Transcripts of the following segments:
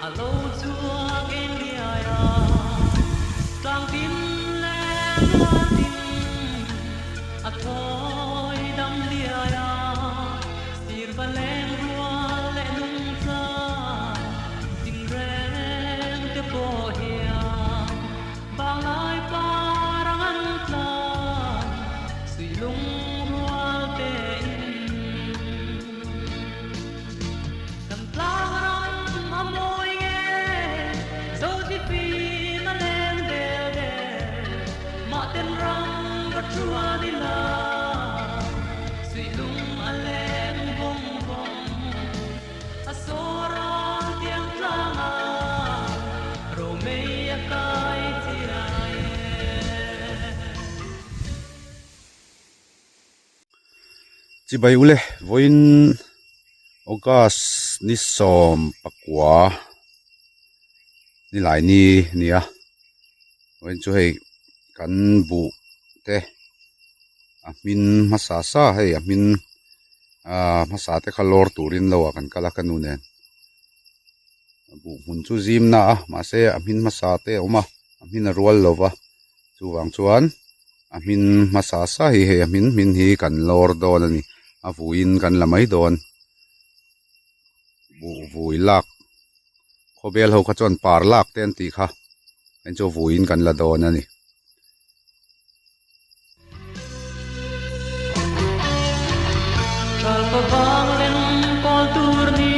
alo chuông em lia tang tin le loan tin thôi đâm lia sir va leng rua le nung sa tình reng te po hia bang lai parang an tla sui lung rual te tam tlang ram amoy nge zo ti pi na leng del del ma ten ram va trua di la sui lung a leng bong bong a sora tiang tlanga ro mei a kai ti ai chỉ bay ule voin August ni som pakwa ni lai ni nia voin chu hei kan bu te min masa sa hei min masa te khalor turin lo kan kala kanu ne bu mun chu zim na ma se min masa te oma min rual lova chu wang chuan min masa sa hi hei min hi kan lor don ani a vuin kan lamai don vui lak khobel ho khachon par lak ten ti kha en cho vuin kan la don ani kal pa vang len kol tur ni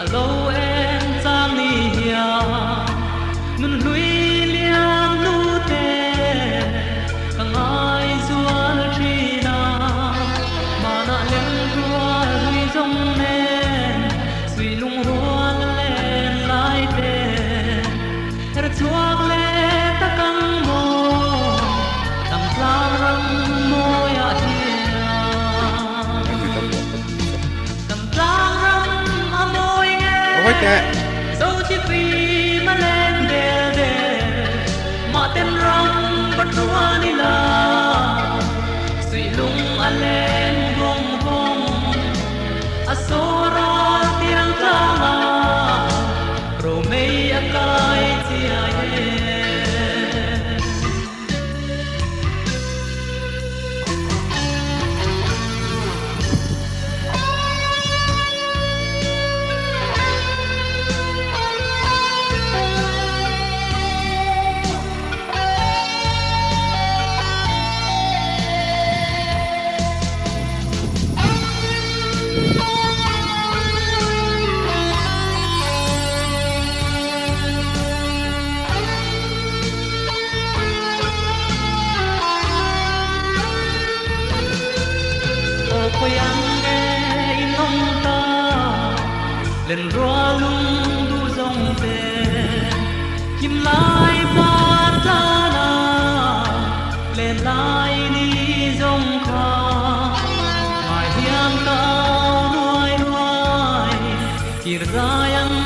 alo en sang ni hia nun lui liang nu te kang ai zual trina mana len rual lui zong nen sui lung rual len lai te er chuak le ta kang mo tam tlang rang mo ya hia tam tlang rang amoy nge oi te zo chi pi ma len del del ma ten rang bat tua ni la sui lung a len bong bong a sora tiang tanga ro mei a kai ti ai lên rua lung du dòng về kim lai ba ta na lên lai đi dòng kha mai hiang cao nuôi nuôi kir rayang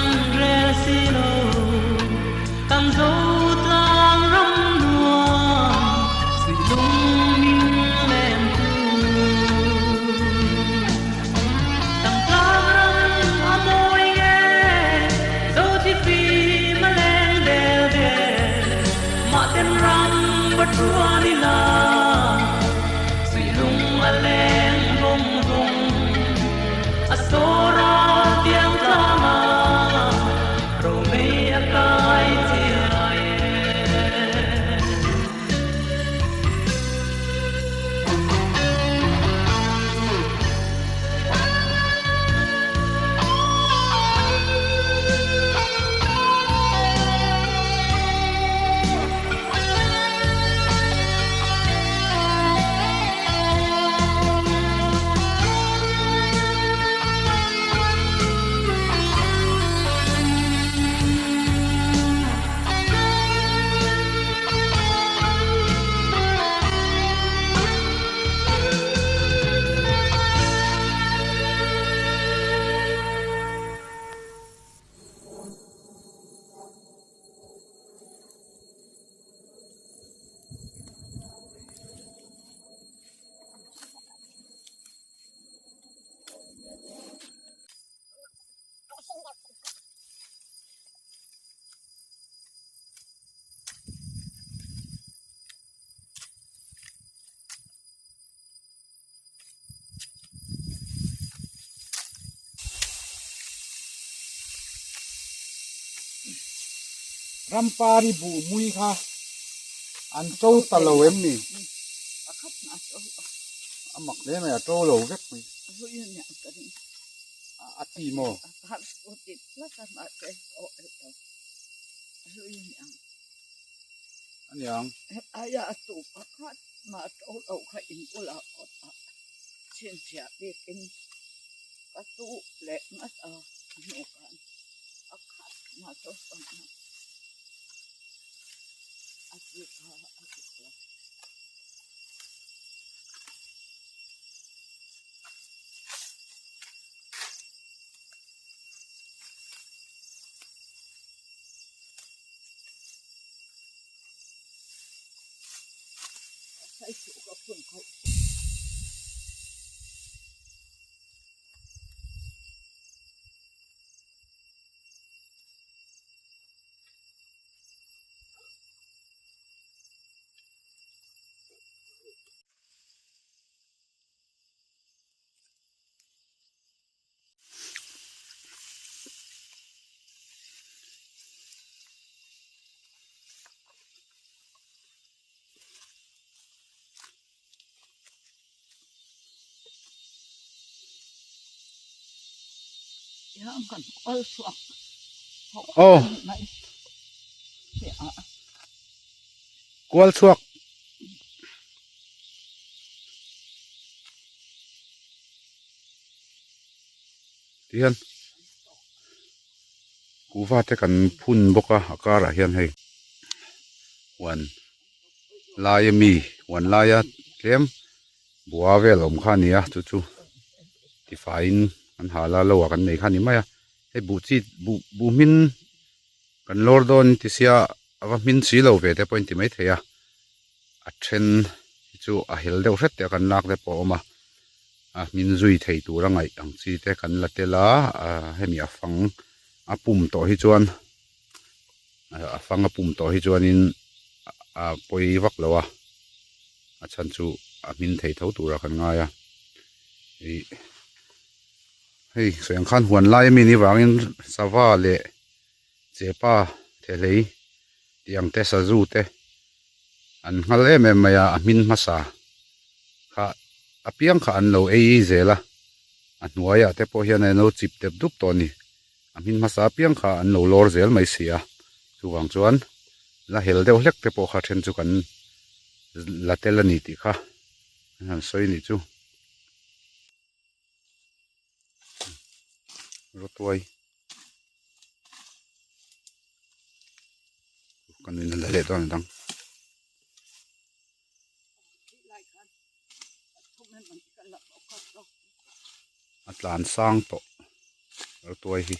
resilo tam dâu tlang ram nuông sui lung min lên trua đi la sui lung a leng bong bong a sora tiang tama ro mei a kai ti ai rampari bu mui kha an châu ta lo em ni amak le ma châu lo vek mi a ti mo an yang aya tu pakhat ma tol au kha in ula ot a chen sia be kin ka tu le ngat a no kan akhat ma to kan a ti ka a ti ka sai su ka phun ko yang kan all suak oh mai se a kwal chuak tian kuwa te kan phun boka akara hian hei wan laya mi wan laya tlem bua vel om kha nia chu chu ti fain an hala lo kan nei kha ni maya hei bu chi bu min kan lordon ti sia awa min si lo ve te point ti mai theya a then chu a hel deuh hret te kan lak te po ma a min zui thei tur angai ang chi te kan la tela a hemi a fang a pum to hi chuan a fang a pum to hi chuan in a poi vak lo a chan chu a min thei tho tura kan nga ya hei soyang khan huan lai mi ni wangin sawa le chepa thelei tiang te sa zu te an ngal em em maya a min masa kha apiang kha an lo ei zela a hnuaya te po hian no chip te dup to ni a min masa piang kha an lo lor zel mai sia chuwang chuan la hel deuh hlek te po kha then chu kan la tel ani ti kha han soi ni chu rotwai kan in la le don dang lai kan thum men man kan la ko atlan sang to rotwai hi